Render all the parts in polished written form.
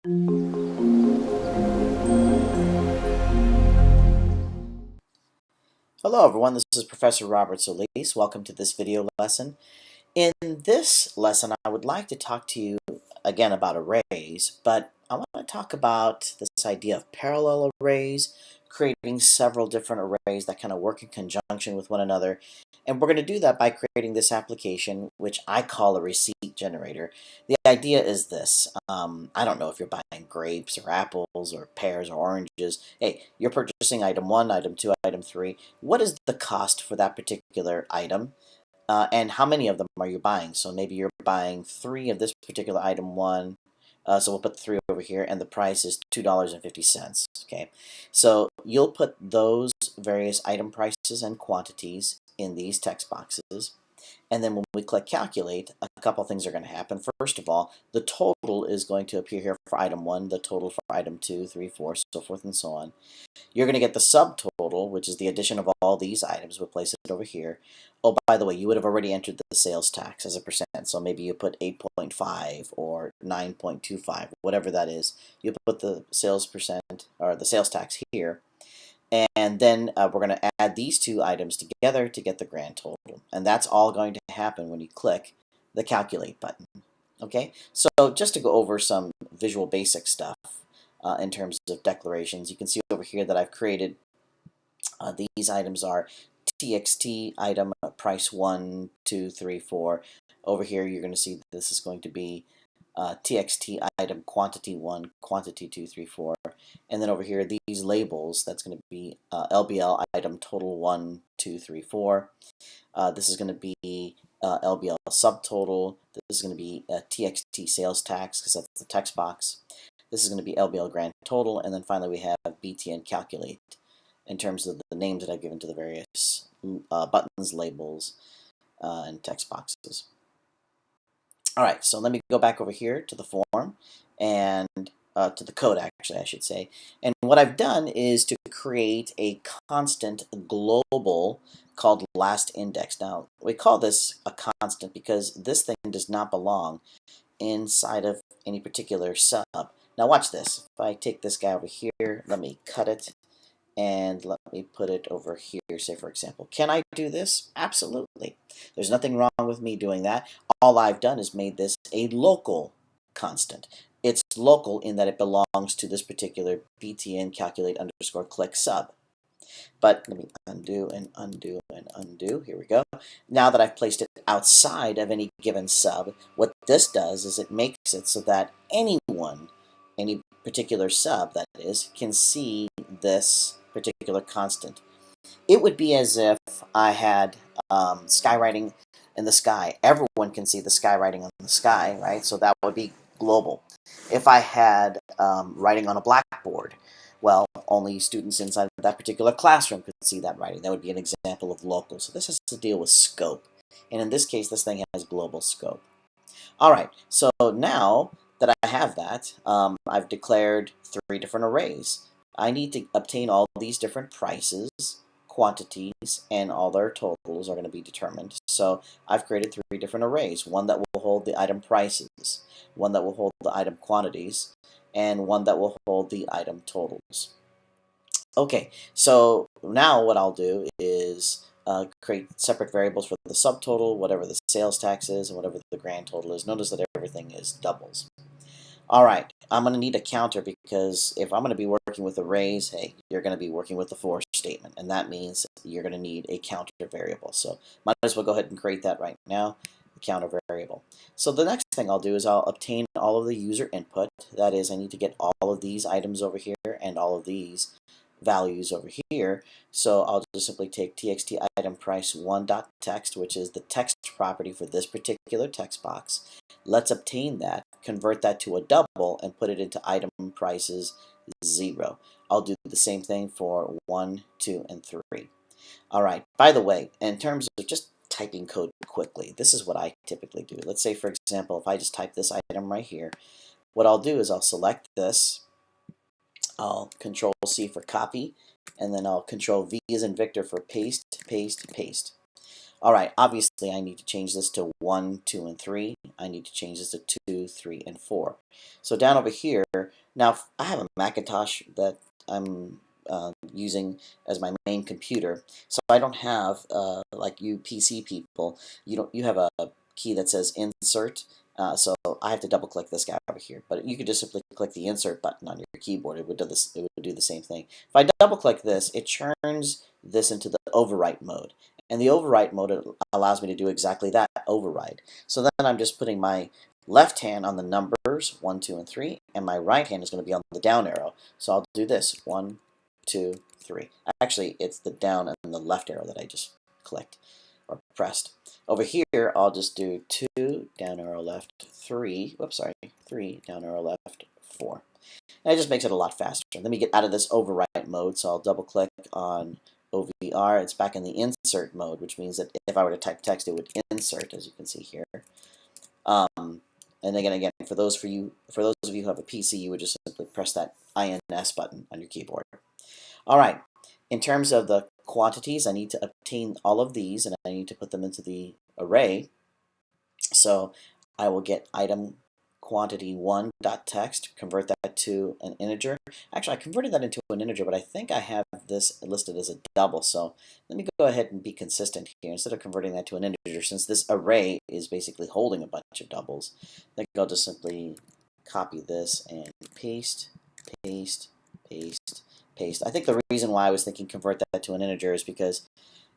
Hello everyone, this is Professor Robert Solis. Welcome to this video lesson. In this lesson, I would like to talk to you again about arrays, but I want to talk about this idea of parallel arrays, creating several different arrays that kind of work in conjunction with one another. And we're going to do that by creating this application, which I call a receipt generator. The idea is this. I don't know if you're buying grapes or apples or pears or oranges. Hey, you're purchasing item 1, item 2, item 3. What is the cost for that particular item? And how many of them are you buying? So maybe you're buying 3 of this particular item 1. So we'll put the 3 over here, and the price is $2.50. Okay, so you'll put those various item prices and quantities in these text boxes. And then when we click calculate, a couple things are going to happen. First of all, the total is going to appear here for item 1, the total for item 2, 3, 4, so forth and so on. You're going to get the subtotal, which is the addition of all these items. We'll place it over here. Oh, by the way, you would have already entered the sales tax as a percent. So maybe you put 8.5 or 9.25, whatever that is. You put the sales percent or the sales tax here. And then we're going to add these two items together to get the grand total. And that's all going to happen when you click the calculate button. Okay, so just to go over some visual basic stuff in terms of declarations, you can see over here that I've created these items are TXT item price 1, 2, 3, 4. Over here you're going to see that this is going to be TXT item quantity 1, quantity 2, 3, 4. And then over here, these labels, that's going to be LBL item total 1, 2, 3, 4. This is going to be LBL subtotal. This is going to be TXT sales tax, because that's the text box. This is going to be LBL grand total. And then finally, we have BTN calculate in terms of the names that I've given to the various buttons, labels, and text boxes. All right, so let me go back over here to the form and to the code, actually, I should say. And what I've done is to create a constant global called last index. Now, we call this a constant because this thing does not belong inside of any particular sub. Now, watch this. If I take this guy over here, let me cut it, and let me put it over here, say for example. Can I do this? Absolutely. There's nothing wrong with me doing that. All I've done is made this a local constant. It's local in that it belongs to this particular btn calculate underscore click sub. But let me undo and undo and undo. Here we go. Now that I've placed it outside of any given sub, what this does is it makes it so that anyone, any particular sub that is, can see this particular constant. It would be as if I had skywriting in the sky. Everyone can see the skywriting on the sky, right? So that would be global. If I had writing on a blackboard, well, only students inside of that particular classroom could see that writing. That would be an example of local. So this has to deal with scope. And in this case, this thing has global scope. All right, so now that I have that, I've declared 3 different arrays. I need to obtain all these different prices, quantities, and all their totals are going to be determined. So I've created 3 different arrays, one that will hold the item prices, one that will hold the item quantities, and one that will hold the item totals. Okay, so now what I'll do is create separate variables for the subtotal, whatever the sales tax is, and whatever the grand total is. Notice that everything is doubles. All right, I'm going to need a counter because if I'm going to be working with arrays, hey, you're going to be working with the for statement, and that means you're going to need a counter variable. So might as well go ahead and create that right now, the counter variable. So the next thing I'll do is I'll obtain all of the user input. That is, I need to get all of these items over here and all of these values over here. So I'll just simply take txt item price 1.text, which is the text property for this particular text box. Let's obtain that, convert that to a double, and put it into item prices 0. I'll do the same thing for 1, 2, and 3. All right, by the way, in terms of just typing code quickly, this is what I typically do. Let's say, for example, if I just type this item right here, what I'll do is I'll select this, I'll Control C for copy, and then I'll Control V as in Victor for paste, paste, paste. All right, obviously I need to change this to 1, 2, and 3. I need to change this to 2, 3, and 4. So down over here, Now, I have a Macintosh that I'm using as my main computer, so I don't have like you PC people. You have a key that says Insert, so I have to double click this guy over here. But you could just simply click the Insert button on your keyboard. It would do this. It would do the same thing. If I double click this, it turns this into the overwrite mode, and the overwrite mode allows me to do exactly that, override. So then I'm just putting my left hand on the numbers 1, 2, and 3, and my right hand is going to be on the down arrow. So I'll do this 1, 2, 3. Actually, it's the down and the left arrow that I just clicked or pressed. Over here, I'll just do 2, down arrow left, 3. Whoops, sorry, 3, down arrow left, 4. And it just makes it a lot faster. Let me get out of this overwrite mode, so I'll double click on OVR. It's back in the insert mode, which means that if I were to type text, it would insert, as you can see here. And again, for those of you who have a PC, you would just simply press that INS button on your keyboard. All right. In terms of the quantities, I need to obtain all of these, and I need to put them into the array. So I will get item quantity 1.text, convert that to an integer. Actually, I converted that into an integer, but I think I have this listed as a double. So let me go ahead and be consistent here. Instead of converting that to an integer, since this array is basically holding a bunch of doubles, I think I'll just simply copy this and paste, paste, paste, paste. I think the reason why I was thinking convert that to an integer is because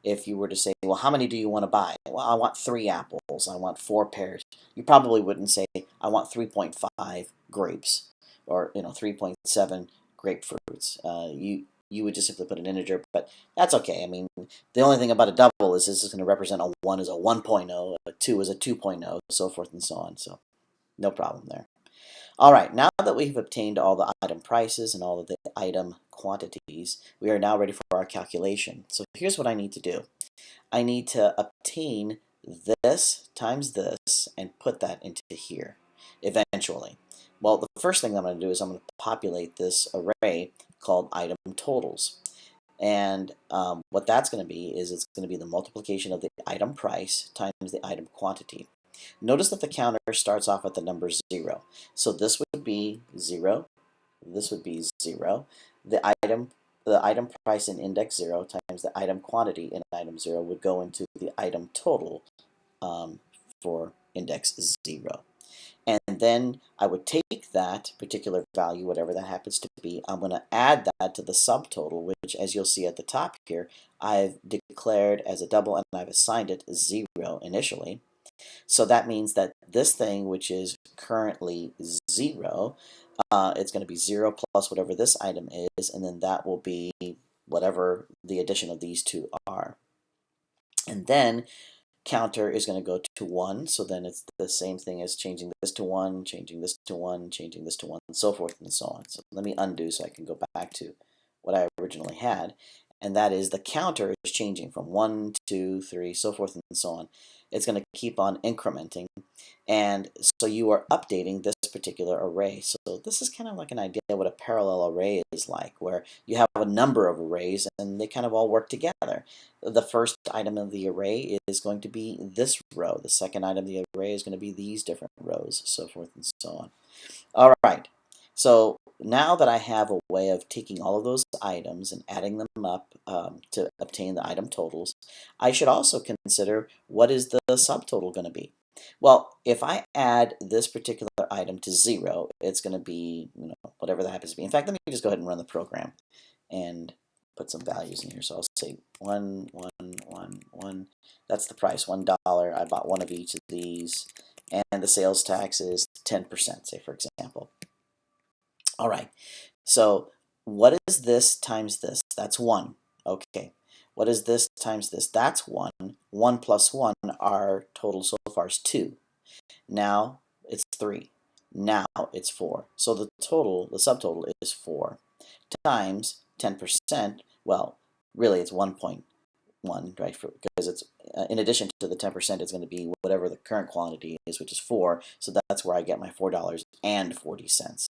if you were to say, well, how many do you want to buy? Well, I want 3 apples. I want 4 pears. You probably wouldn't say, I want 3.5 grapes or 3.7 grapefruits. You would just simply put an integer, but that's okay. I mean, the only thing about a double is this is going to represent a 1 as a 1.0, a 2 as a 2.0, so forth and so on. So no problem there. All right, now that we've obtained all the item prices and all of the item quantities, we are now ready for our calculation. So here's what I need to do. I need to obtain this times this and put that into here eventually. Well, the first thing I'm going to do is I'm going to populate this array called item totals. And what that's going to be is it's going to be the multiplication of the item price times the item quantity. Notice that the counter starts off at the number 0. So this would be 0, this would be 0. The item price in index 0 times the item quantity in item 0 would go into the item total for index 0. And then I would take that particular value, whatever that happens to be, I'm going to add that to the subtotal, which, as you'll see at the top here, I've declared as a double and I've assigned it 0 initially. So that means that this thing, which is currently 0, it's going to be 0 plus whatever this item is, and then that will be whatever the addition of these two are. And then counter is going to go to 1, so then it's the same thing as changing this to 1, changing this to 1, changing this to 1, and so forth and so on. So let me undo so I can go back to what I originally had, and that is the counter is changing from 1, 2, 3, so forth and so on. It's going to keep on incrementing, and so you are updating this particular array. So this is kind of like an idea of what a parallel array is like, where you have a number of arrays and they kind of all work together. The first item of the array is going to be this row. The second item of the array is going to be these different rows, so forth and so on. All right, so now that I have a way of taking all of those items and adding them up to obtain the item totals, I should also consider what is the subtotal going to be. Well, if I add this particular item to 0, it's going to be whatever that happens to be. In fact, let me just go ahead and run the program and put some values in here. So I'll say 1, 1, 1, 1. That's the price, $1. I bought one of each of these, and the sales tax is 10%, say for example. All right, so what is this times this? That's 1. Okay. What is this times this? That's 1. 1 plus 1, our total so far is 2. Now it's 3. Now it's 4. So the subtotal is 4 times 10%. Well, really it's 1.1, right? Because it's in addition to the 10%, it's going to be whatever the current quantity is, which is 4. So that's where I get my $4.40.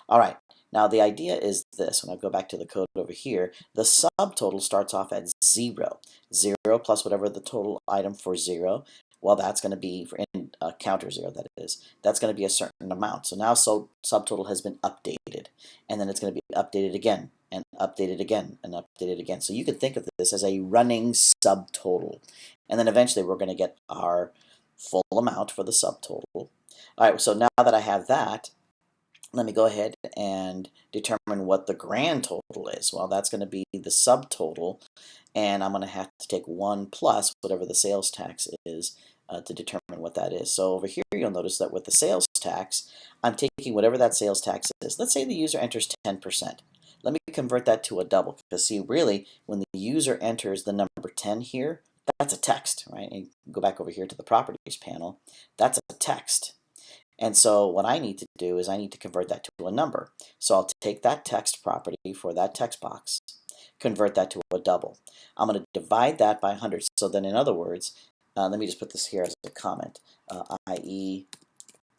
All right, now the idea is this. When I go back to the code over here, the subtotal starts off at 0. 0 plus whatever the total item for 0 well, that's going to be, for in counter 0, that is, that's going to be a certain amount. So now subtotal has been updated, and then it's going to be updated again, and updated again, and updated again. So you could think of this as a running subtotal. And then eventually we're going to get our full amount for the subtotal. All right, so now that I have that, let me go ahead and determine what the grand total is. Well, that's going to be the subtotal, and I'm going to have to take 1 plus whatever the sales tax is to determine what that is. So over here, you'll notice that with the sales tax, I'm taking whatever that sales tax is. Let's say the user enters 10%. Let me convert that to a double, because see, really, when the user enters the number 10 here, that's a text, right? And go back over here to the properties panel. That's a text. And so what I need to do is I need to convert that to a number. So I'll take that text property for that text box, convert that to a double. I'm going to divide that by 100. So then in other words, let me just put this here as a comment, i.e.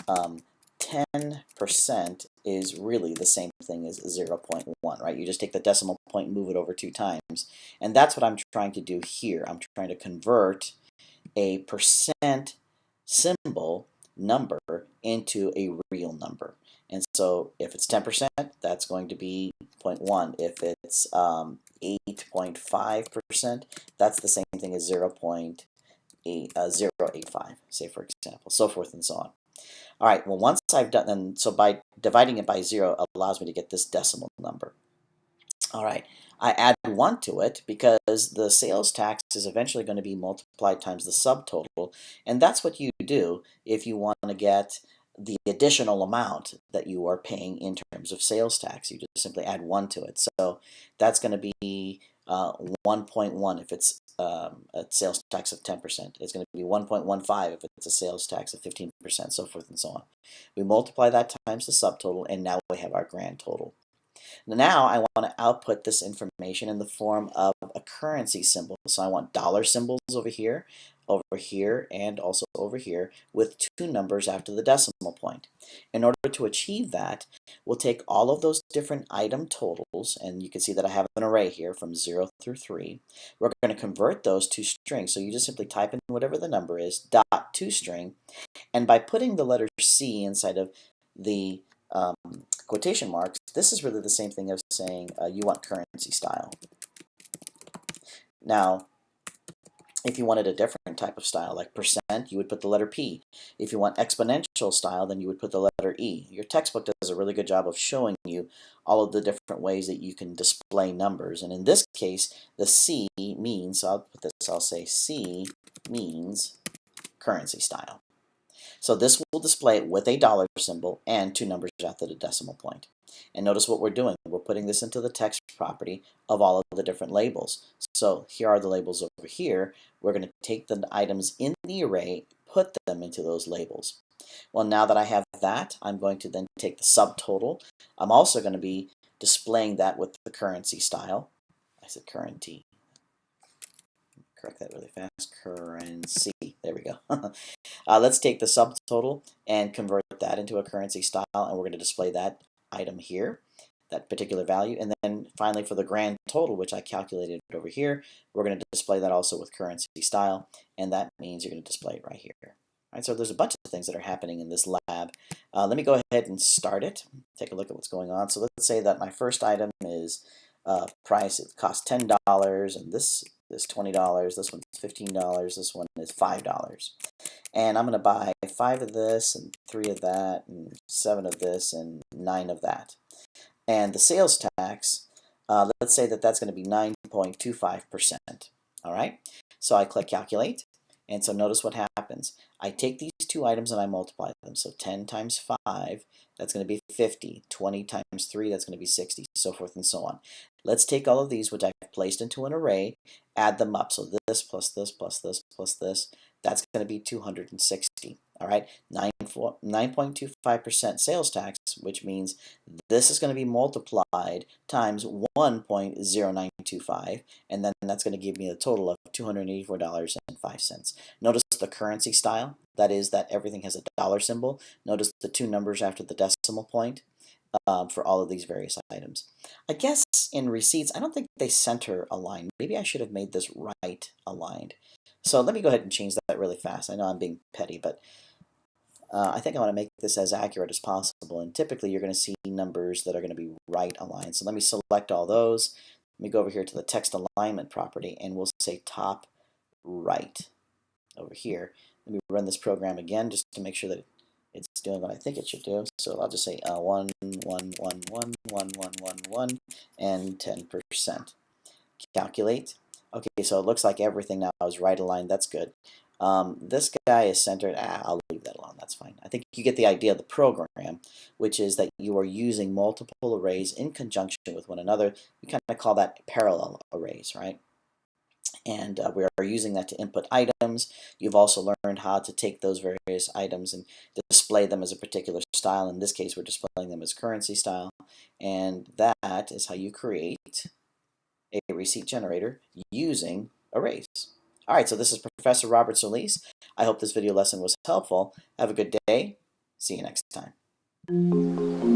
10% is really the same thing as 0.1, right? You just take the decimal point and move it over 2 times. And that's what I'm trying to do here. I'm trying to convert a percent symbol number into a real number. And so if it's 10%, that's going to be 0.1. If it's 8.5%, that's the same thing as 0.085, say for example, so forth and so on. All right, well, once I've done, then, so by dividing it by 0 allows me to get this decimal number. All right, I add 1 to it because the sales tax is eventually going to be multiplied times the subtotal, and that's what you do if you want to get the additional amount that you are paying in terms of sales tax. You just simply add 1 to it. So that's going to be 1.1 if it's a sales tax of 10%. It's going to be 1.15 if it's a sales tax of 15%, so forth and so on. We multiply that times the subtotal, and now we have our grand total. Now I want to output this information in the form of a currency symbol. So I want dollar symbols over here, and also over here with 2 numbers after the decimal point. In order to achieve that, we'll take all of those different item totals, and you can see that I have an array here from 0 through 3. We're going to convert those to strings. So you just simply type in whatever the number is, dot toString, and by putting the letter C inside of the quotation marks, this is really the same thing as saying you want currency style. Now, if you wanted a different type of style, like percent, you would put the letter P. If you want exponential style, then you would put the letter E. Your textbook does a really good job of showing you all of the different ways that you can display numbers. And in this case, the C means, so I'll put this, I'll say C means currency style. So this will display it with a dollar symbol and 2 numbers after the decimal point. And notice what we're doing. We're putting this into the text property of all of the different labels. So here are the labels over here. We're going to take the items in the array, put them into those labels. Well, now that I have that, I'm going to then take the subtotal. I'm also going to be displaying that with the currency style. I said currency. Correct that really fast. Currency. There we go. Let's take the subtotal and convert that into a currency style, and we're going to display that item here, that particular value. And then finally for the grand total, which I calculated over here, we're going to display that also with currency style, and that means you're going to display it right here. All right, so there's a bunch of things that are happening in this lab. Let me go ahead and start it, take a look at what's going on. So let's say that my first item is price, it costs $10, and this is $20, this one's $15, this one is $5. And I'm going to buy 5 of this, and 3 of that, and 7 of this, and 9 of that. And the sales tax, let's say that that's going to be 9.25%. All right? So I click Calculate, and so notice what happens. I take these 2 items and I multiply them. So 10 times 5, that's going to be 50. 20 times 3, that's going to be 60, so forth and so on. Let's take all of these, which I've placed into an array, add them up. So this plus this plus this plus this, that's going to be 260. All right, 9.25% sales tax, which means this is going to be multiplied times 1.0925, and then that's going to give me a total of $284.05. Notice the currency style, that is that everything has a dollar symbol. Notice the 2 numbers after the decimal point for all of these various items. I guess in receipts, I don't think they center aligned. Maybe I should have made this right aligned. So let me go ahead and change that really fast. I know I'm being petty, but I think I want to make this as accurate as possible. And typically you're going to see numbers that are going to be right aligned. So let me select all those. Let me go over here to the text alignment property, and we'll say top right over here. Let me run this program again just to make sure that it's doing what I think it should do. So I'll just say 1, 1, 1, 1, 1, 1, 1, 1, and 10%. Calculate. Okay, so it looks like everything now is right aligned. That's good. This guy is centered. I'll leave that alone. That's fine. I think you get the idea of the program, which is that you are using multiple arrays in conjunction with one another. We kind of call that parallel arrays, right? And we are using that to input items. You've also learned how to take those various items and display them as a particular style. In this case, we're displaying them as currency style. And that is how you create a receipt generator using arrays. All right, so this is Professor Robert Solis. I hope this video lesson was helpful. Have a good day. See you next time.